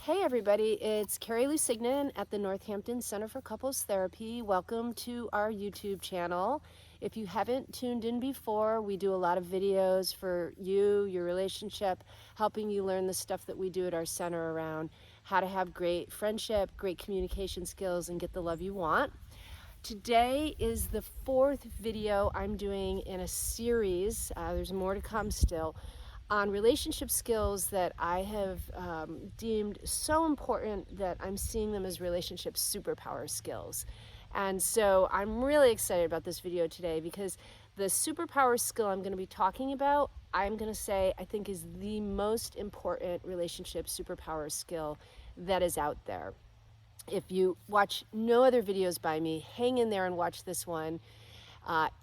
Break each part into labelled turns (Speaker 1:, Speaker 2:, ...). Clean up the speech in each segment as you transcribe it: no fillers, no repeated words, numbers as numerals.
Speaker 1: Hey everybody, it's Kerry Lusignan at the Northampton Center for Couples Therapy. Welcome to our YouTube channel. If you haven't tuned in before, we do a lot of videos for you, your relationship, helping you learn the stuff that we do at our center around how to have great friendship, great communication skills, and get the love you want. Today is the fourth video I'm doing in a series, there's more to come still, on relationship skills that I have deemed so important that I'm seeing them as relationship superpower skills. And so I'm really excited about this video today because the superpower skill I'm going to be talking about, I'm going to say I think is the most important relationship superpower skill that is out there. If you watch no other videos by me, hang in there and watch this one.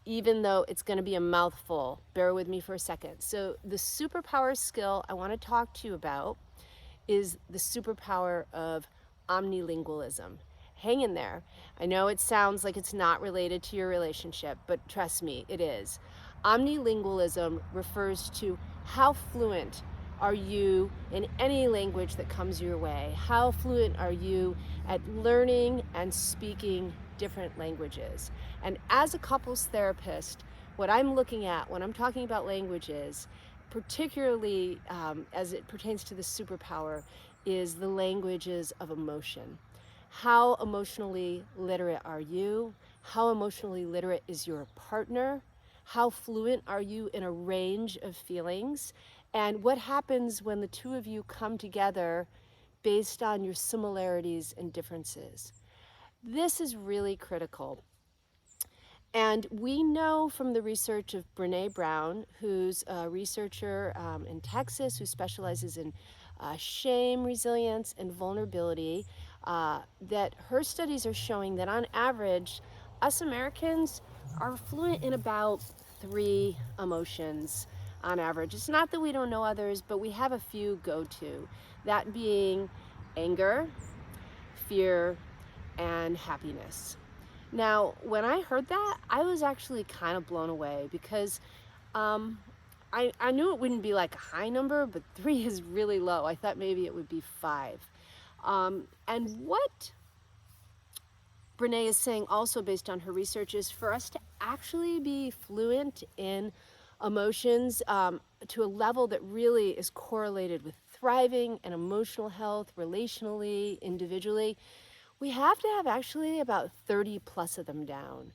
Speaker 1: Even though it's going to be a mouthful, bear with me for a second. So the superpower skill I want to talk to you about is the superpower of omnilingualism. Hang in there. I know it sounds like it's not related to your relationship, but trust me, it is. Omnilingualism refers to how fluent are you in any language that comes your way? How fluent are you at learning and speaking different languages? And as a couples therapist, what I'm looking at when I'm talking about languages, particularly as it pertains to the superpower, is the languages of emotion. How emotionally literate are you? How emotionally literate is your partner? How fluent are you in a range of feelings? And what happens when the two of you come together based on your similarities and differences? This is really critical. And we know from the research of Brene Brown, who's a researcher in Texas who specializes in shame, resilience, and vulnerability, that her studies are showing that on average, us Americans are fluent in about 3 emotions on average. It's not that we don't know others, but we have a few go-to, that being anger, fear, and happiness. Now, when I heard that, I was actually kind of blown away because I knew it wouldn't be like a high number, but 3 is really low. I thought maybe it would be 5. And what Brene is saying also based on her research is for us to actually be fluent in emotions to a level that really is correlated with thriving and emotional health, relationally, individually, we have to have actually about 30 plus of them down.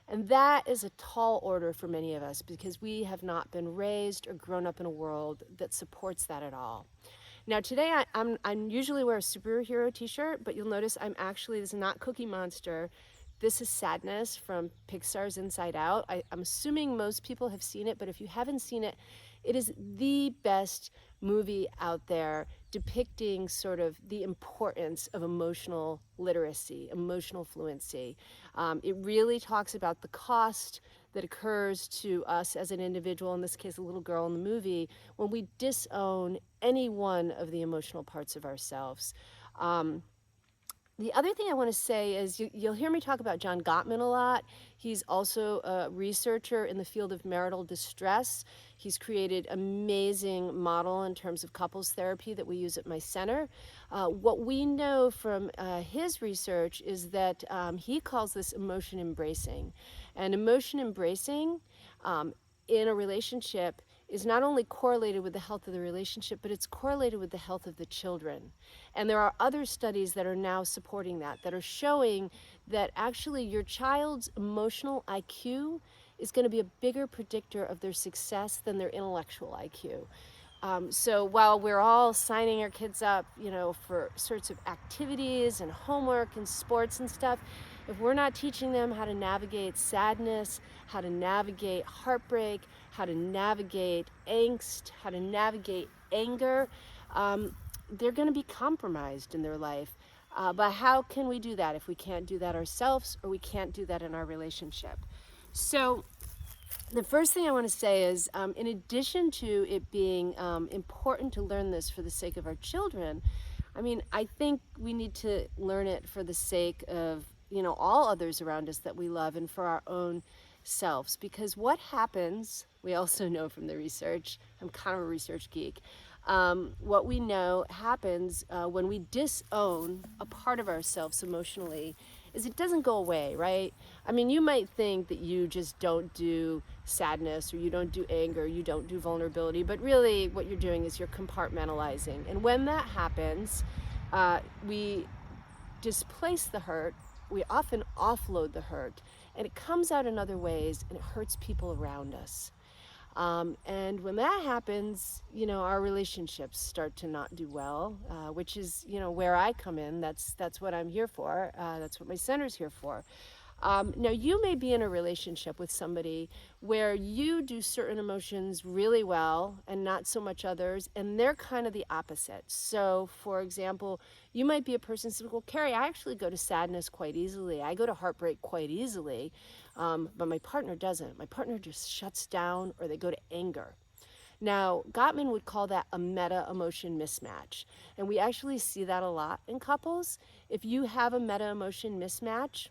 Speaker 1: And that is a tall order for many of us because we have not been raised or grown up in a world that supports that at all. Now today I'm usually wear a superhero t-shirt, but you'll notice this is not Cookie Monster. This is Sadness from Pixar's Inside Out. I'm assuming most people have seen it, but if you haven't seen it, it is the best movie out there depicting sort of the importance of emotional literacy, emotional fluency. It really talks about the cost that occurs to us as an individual, in this case a little girl in the movie, when we disown any one of the emotional parts of ourselves. The other thing I want to say is you'll hear me talk about John Gottman a lot. He's also a researcher in the field of marital distress. He's created an amazing model in terms of couples therapy that we use at my center. What we know from his research is that he calls this emotion embracing. And emotion embracing in a relationship is not only correlated with the health of the relationship, but it's correlated with the health of the children. And there are other studies that are now supporting that are showing that actually your child's emotional IQ is going to be a bigger predictor of their success than their intellectual IQ. So while we're all signing our kids up, for sorts of activities and homework and sports and stuff, if we're not teaching them how to navigate sadness, how to navigate heartbreak, how to navigate angst, how to navigate anger, they're going to be compromised in their life. But how can we do that if we can't do that ourselves or we can't do that in our relationship? So the first thing I want to say is, in addition to it being important to learn this for the sake of our children, I think we need to learn it for the sake of, all others around us that we love and for our own selves. Because what happens, we also know from the research, I'm kind of a research geek, What we know happens when we disown a part of ourselves emotionally is it doesn't go away, right? I mean, you might think that you just don't do sadness or you don't do anger, you don't do vulnerability, but really what you're doing is you're compartmentalizing. And when that happens, we displace the hurt, we often offload the hurt, and it comes out in other ways and it hurts people around us. And when that happens, our relationships start to not do well, which is, where I come in. That's what I'm here for. That's what my center's here for. Now, you may be in a relationship with somebody where you do certain emotions really well and not so much others, and they're kind of the opposite. So, for example, you might be a person who says, well, Kerry, I actually go to sadness quite easily. I go to heartbreak quite easily, but my partner doesn't. My partner just shuts down, or they go to anger. Now, Gottman would call that a meta-emotion mismatch. And we actually see that a lot in couples. If you have a meta-emotion mismatch,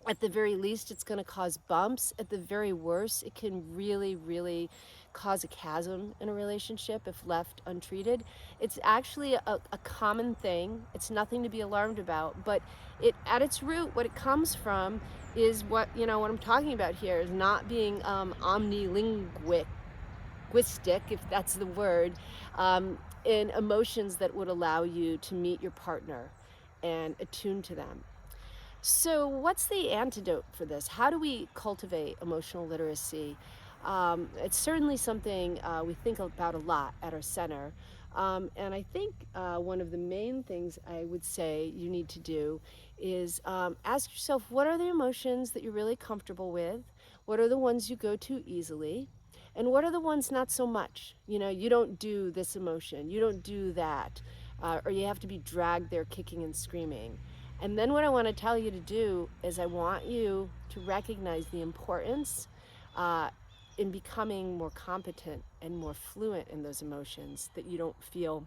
Speaker 1: at the very least, it's going to cause bumps. At the very worst, it can really, really cause a chasm in a relationship if left untreated. It's actually a common thing. It's nothing to be alarmed about, but at its root, what it comes from is what I'm talking about here is not being omnilingualistic, if that's the word, in emotions that would allow you to meet your partner and attune to them. So what's the antidote for this? How do we cultivate emotional literacy? It's certainly something we think about a lot at our center. And I think one of the main things I would say you need to do is ask yourself, what are the emotions that you're really comfortable with? What are the ones you go to easily? And what are the ones not so much? You don't do this emotion, you don't do that, or you have to be dragged there kicking and screaming. And then what I want to tell you to do is I want you to recognize the importance in becoming more competent and more fluent in those emotions that you don't feel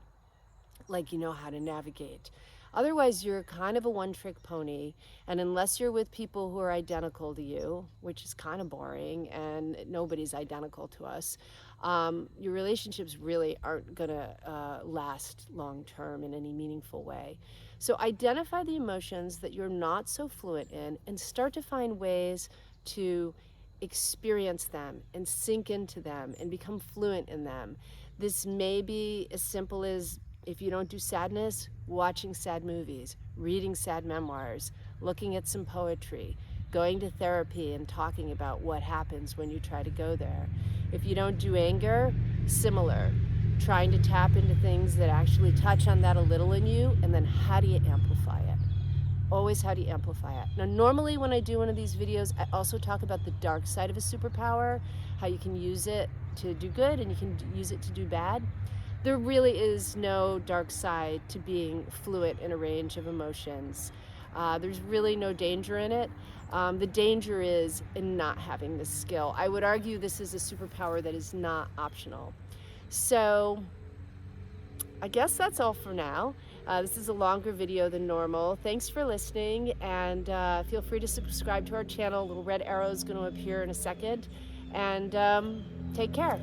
Speaker 1: like you know how to navigate. Otherwise, you're kind of a one-trick pony, and unless you're with people who are identical to you, which is kind of boring, and nobody's identical to us, your relationships really aren't going to last long-term in any meaningful way. So identify the emotions that you're not so fluent in and start to find ways to experience them and sink into them and become fluent in them. This may be as simple as, if you don't do sadness, watching sad movies, reading sad memoirs, looking at some poetry, going to therapy and talking about what happens when you try to go there. If you don't do anger, similar. Trying to tap into things that actually touch on that a little in you, and then how do you amplify it? Always, how do you amplify it? Now, normally when I do one of these videos, I also talk about the dark side of a superpower, how you can use it to do good and you can use it to do bad. There really is no dark side to being fluent in a range of emotions. There's really no danger in it. The danger is in not having this skill. I would argue this is a superpower that is not optional. So I guess that's all for now. This is a longer video than normal. Thanks for listening, and feel free to subscribe to our channel. A little red arrow is going to appear in a second. And take care.